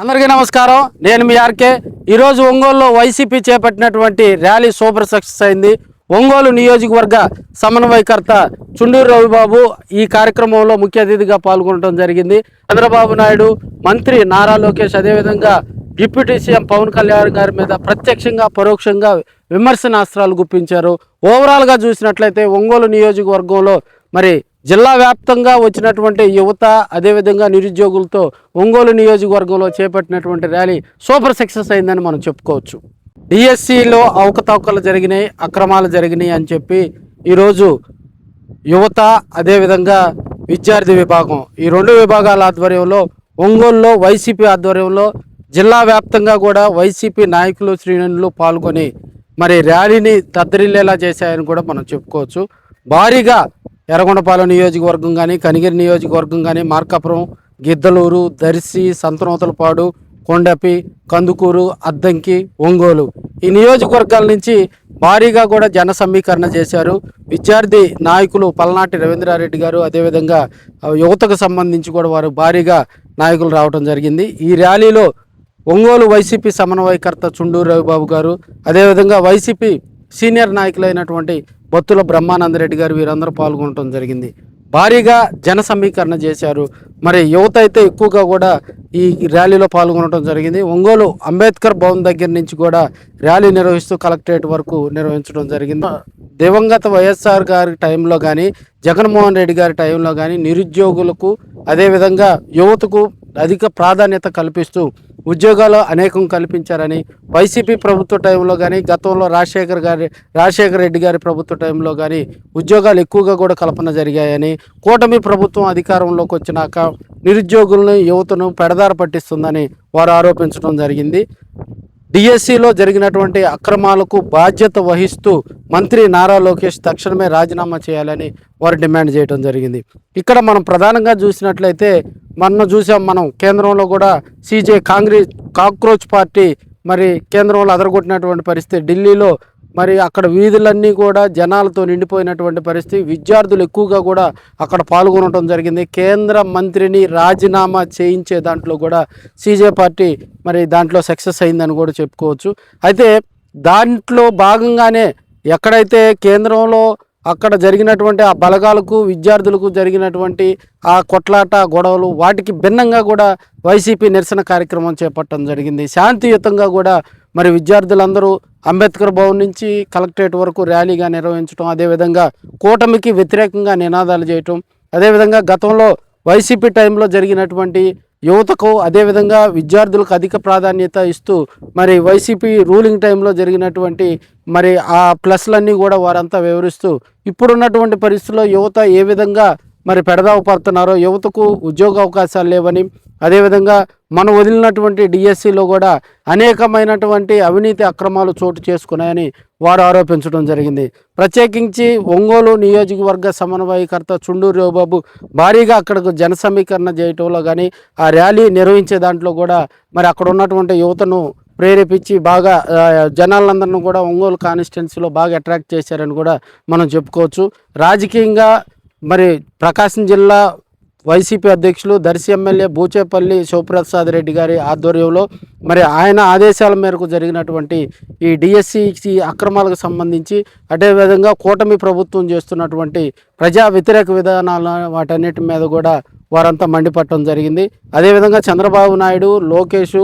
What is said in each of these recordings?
అందరికీ నమస్కారం. నేను మీ ఆర్కే. ఈరోజు ఒంగోలులో వైసీపీ చేపట్టినటువంటి ర్యాలీ సూపర్ సక్సెస్ అయింది. ఒంగోలు నియోజకవర్గ సమన్వయకర్త చుండూరు రవిబాబు ఈ కార్యక్రమంలో ముఖ్య అతిథిగా పాల్గొనడం జరిగింది. చంద్రబాబు నాయుడు, మంత్రి నారా లోకేష్, అదేవిధంగా డిప్యూటీ సీఎం పవన్ కళ్యాణ్ గారి మీద ప్రత్యక్షంగా పరోక్షంగా విమర్శనాస్త్రాలు గుప్పించారు. ఓవరాల్గా చూసినట్లయితే ఒంగోలు నియోజకవర్గంలో మరి జిల్లా వ్యాప్తంగా వచ్చినటువంటి యువత, అదేవిధంగా నిరుద్యోగులతో ఒంగోలు నియోజకవర్గంలో చేపట్టినటువంటి ర్యాలీ సూపర్ సక్సెస్ అయిందని మనం చెప్పుకోవచ్చు. డిఎస్సిలో అవకతవకలు జరిగినాయి, అక్రమాలు జరిగినాయి అని చెప్పి ఈరోజు యువత, అదేవిధంగా విద్యార్థి విభాగం, ఈ రెండు విభాగాల ఆధ్వర్యంలో ఒంగోలులో వైసీపీ ఆధ్వర్యంలో జిల్లా వ్యాప్తంగా కూడా వైసీపీ నాయకులు, శ్రేణులు పాల్గొని మరి ర్యాలీని దద్దరిల్లేలా చేశాయని కూడా మనం చెప్పుకోవచ్చు. భారీగా ఎర్రగొండపాలెం నియోజకవర్గం కానీ, కనిగిరి నియోజకవర్గం కానీ, మార్కాపురం, గిద్దలూరు, దర్శి, సంతనూతలపాడు, కొండపి, కందుకూరు, అద్దంకి, ఒంగోలు ఈ నియోజకవర్గాల నుంచి భారీగా కూడా జన సమీకరణ చేశారు. విద్యార్థి నాయకులు పల్నాటి రవీంద్రారెడ్డి గారు, అదేవిధంగా యువతకు సంబంధించి కూడా వారు భారీగా నాయకులు రావడం జరిగింది. ఈ ర్యాలీలో ఒంగోలు వైసీపీ సమన్వయకర్త చుండూరు రవిబాబు గారు, అదేవిధంగా వైసీపీ సీనియర్ నాయకులైనటువంటి బొత్తుల బ్రహ్మానందరెడ్డి గారు వీరందరూ పాల్గొనడం జరిగింది. భారీగా జన సమీకరణ చేశారు. మరి యువత అయితే ఎక్కువగా కూడా ఈ ర్యాలీలో పాల్గొనడం జరిగింది. ఒంగోలు అంబేద్కర్ భవన్ దగ్గర నుంచి కూడా ర్యాలీ నిర్వహిస్తూ కలెక్టరేట్ వరకు నిర్వహించడం జరిగింది. దివంగత వైఎస్ఆర్ గారి టైంలో కానీ, జగన్మోహన్ రెడ్డి గారి టైంలో కానీ నిరుద్యోగులకు, అదేవిధంగా యువతకు అధిక ప్రాధాన్యత కల్పిస్తూ ఉద్యోగాలు అనేకం కల్పించారని, వైసీపీ ప్రభుత్వ టైంలో కానీ, గతంలో రాజశేఖర రెడ్డి గారి ప్రభుత్వ టైంలో కానీ ఉద్యోగాలు ఎక్కువగా కూడా కల్పన జరిగాయని, కూటమి ప్రభుత్వం అధికారంలోకి వచ్చినాక నిరుద్యోగులను, యువతను పెడదార పట్టిస్తుందని వారు ఆరోపించడం జరిగింది. డిఎస్సిలో జరిగినటువంటి అక్రమాలకు బాధ్యత వహిస్తూ మంత్రి నారా లోకేష్ తక్షణమే రాజీనామా చేయాలని వారు డిమాండ్ చేయడం జరిగింది. ఇక్కడ మనం ప్రధానంగా చూసినట్లయితే మనం కేంద్రంలో కూడా కాక్రోచ్ పార్టీ మరి కేంద్రంలో అదరగొట్టినటువంటి పరిస్థితి. ఢిల్లీలో మరి అక్కడ వీధులన్నీ కూడా జనాలతో నిండిపోయినటువంటి పరిస్థితి. విద్యార్థులు ఎక్కువగా కూడా అక్కడ పాల్గొనడం జరిగింది. కేంద్ర మంత్రిని రాజీనామా చేయించే దాంట్లో కూడా సీజే పార్టీ మరి దాంట్లో సక్సెస్ అయిందని కూడా చెప్పుకోవచ్చు. అయితే దాంట్లో భాగంగానే ఎక్కడైతే కేంద్రంలో అక్కడ జరిగినటువంటి ఆ బలగాలకు, విద్యార్థులకు జరిగినటువంటి ఆ కొట్లాట, గొడవలు, వాటికి భిన్నంగా కూడా వైసీపీ నిరసన కార్యక్రమం చేపట్టడం జరిగింది. శాంతియుతంగా కూడా మరి విద్యార్థులందరూ అంబేద్కర్ భవన్ నుంచి కలెక్టరేట్ వరకు ర్యాలీగా నిర్వహించడం, అదేవిధంగా కూటమికి వ్యతిరేకంగా నినాదాలు చేయటం, అదేవిధంగా గతంలో వైసీపీ టైంలో జరిగినటువంటి యువతకు, అదేవిధంగా విద్యార్థులకు అధిక ప్రాధాన్యత ఇస్తూ మరి వైసీపీ రూలింగ్ టైంలో జరిగినటువంటి మరి ఆ ప్లస్లన్నీ కూడా వారంతా వివరిస్తూ ఇప్పుడున్నటువంటి పరిస్థితుల్లో యువత ఏ విధంగా మరి పెడదావ పడుతున్నారో, యువతకు ఉద్యోగ అవకాశాలు లేవని, అదేవిధంగా మనం వదిలినటువంటి డిఎస్సిలో కూడా అనేకమైనటువంటి అవినీతి అక్రమాలు చోటు చేసుకున్నాయని వారు ఆరోపించడం జరిగింది. ప్రత్యేకించి ఒంగోలు నియోజకవర్గ సమన్వయకర్త చుండూరు రవిబాబు భారీగా అక్కడకు జన సమీకరణ చేయటంలో కానీ, ఆ ర్యాలీ నిర్వహించే దాంట్లో కూడా మరి అక్కడ ఉన్నటువంటి యువతను ప్రేరేపించి బాగా జనాలందరినీ కూడా ఒంగోలు కాన్స్టిట్యున్సీలో బాగా అట్రాక్ట్ చేశారని కూడా మనం చెప్పుకోవచ్చు. రాజకీయంగా మరి ప్రకాశం జిల్లా వైసీపీ అధ్యక్షులు, దర్శి ఎమ్మెల్యే బూచేపల్లి శివప్రసాద్ రెడ్డి గారి ఆధ్వర్యంలో మరి ఆయన ఆదేశాల మేరకు జరిగినటువంటి ఈ డిఎస్సి అక్రమాలకు సంబంధించి, అదేవిధంగా కూటమి ప్రభుత్వం చేస్తున్నటువంటి ప్రజా వ్యతిరేక విధానాల వాటన్నిటి మీద కూడా వారంతా మండిపట్టడం జరిగింది. అదేవిధంగా చంద్రబాబు నాయుడు, లోకేష్,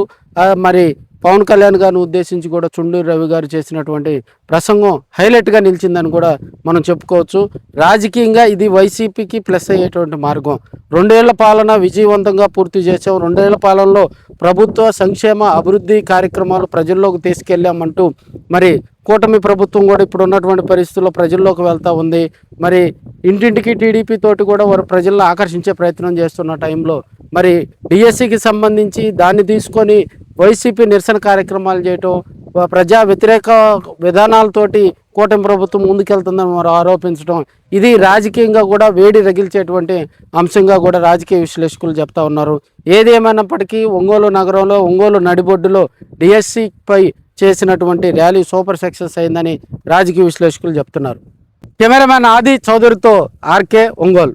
మరి పవన్ కళ్యాణ్ గారిని ఉద్దేశించి కూడా చుండూరు రవి గారు చేసినటువంటి ప్రసంగం హైలైట్గా నిలిచిందని కూడా మనం చెప్పుకోవచ్చు. రాజకీయంగా ఇది వైసీపీకి ప్లస్ అయ్యేటువంటి మార్గం. 2 ఏళ్ల పాలన విజయవంతంగా పూర్తి చేసాం. 2 ఏళ్ల పాలనలో ప్రభుత్వ సంక్షేమ అభివృద్ధి కార్యక్రమాలు ప్రజల్లోకి తీసుకెళ్ళామంటూ మరి కూటమి ప్రభుత్వం కూడా ఇప్పుడు ఉన్నటువంటి పరిస్థితుల్లో ప్రజల్లోకి వెళ్తూ ఉంది. మరి ఇంటింటికి టీడీపీ తోటి కూడా వారు ప్రజలను ఆకర్షించే ప్రయత్నం చేస్తున్న టైంలో మరి డిఎస్సికి సంబంధించి దాన్ని తీసుకొని వైసీపీ నిరసన కార్యక్రమాలు చేయటం, ప్రజా వ్యతిరేక విధానాలతోటి కూటమి ప్రభుత్వం ముందుకెళ్తుందని వారు ఆరోపించడం, ఇది రాజకీయంగా కూడా వేడి రగిల్చేటువంటి అంశంగా కూడా రాజకీయ విశ్లేషకులు చెప్తా ఉన్నారు. ఏదేమైనప్పటికీ ఒంగోలు నగరంలో, ఒంగోలు నడిబొడ్డులో డిఎస్సిపై చేసినటువంటి ర్యాలీ సూపర్ సక్సెస్ అయిందని రాజకీయ విశ్లేషకులు చెప్తున్నారు. కెమెరామ్యాన్ ఆది చౌదరితో ఆర్కే, ఒంగోలు.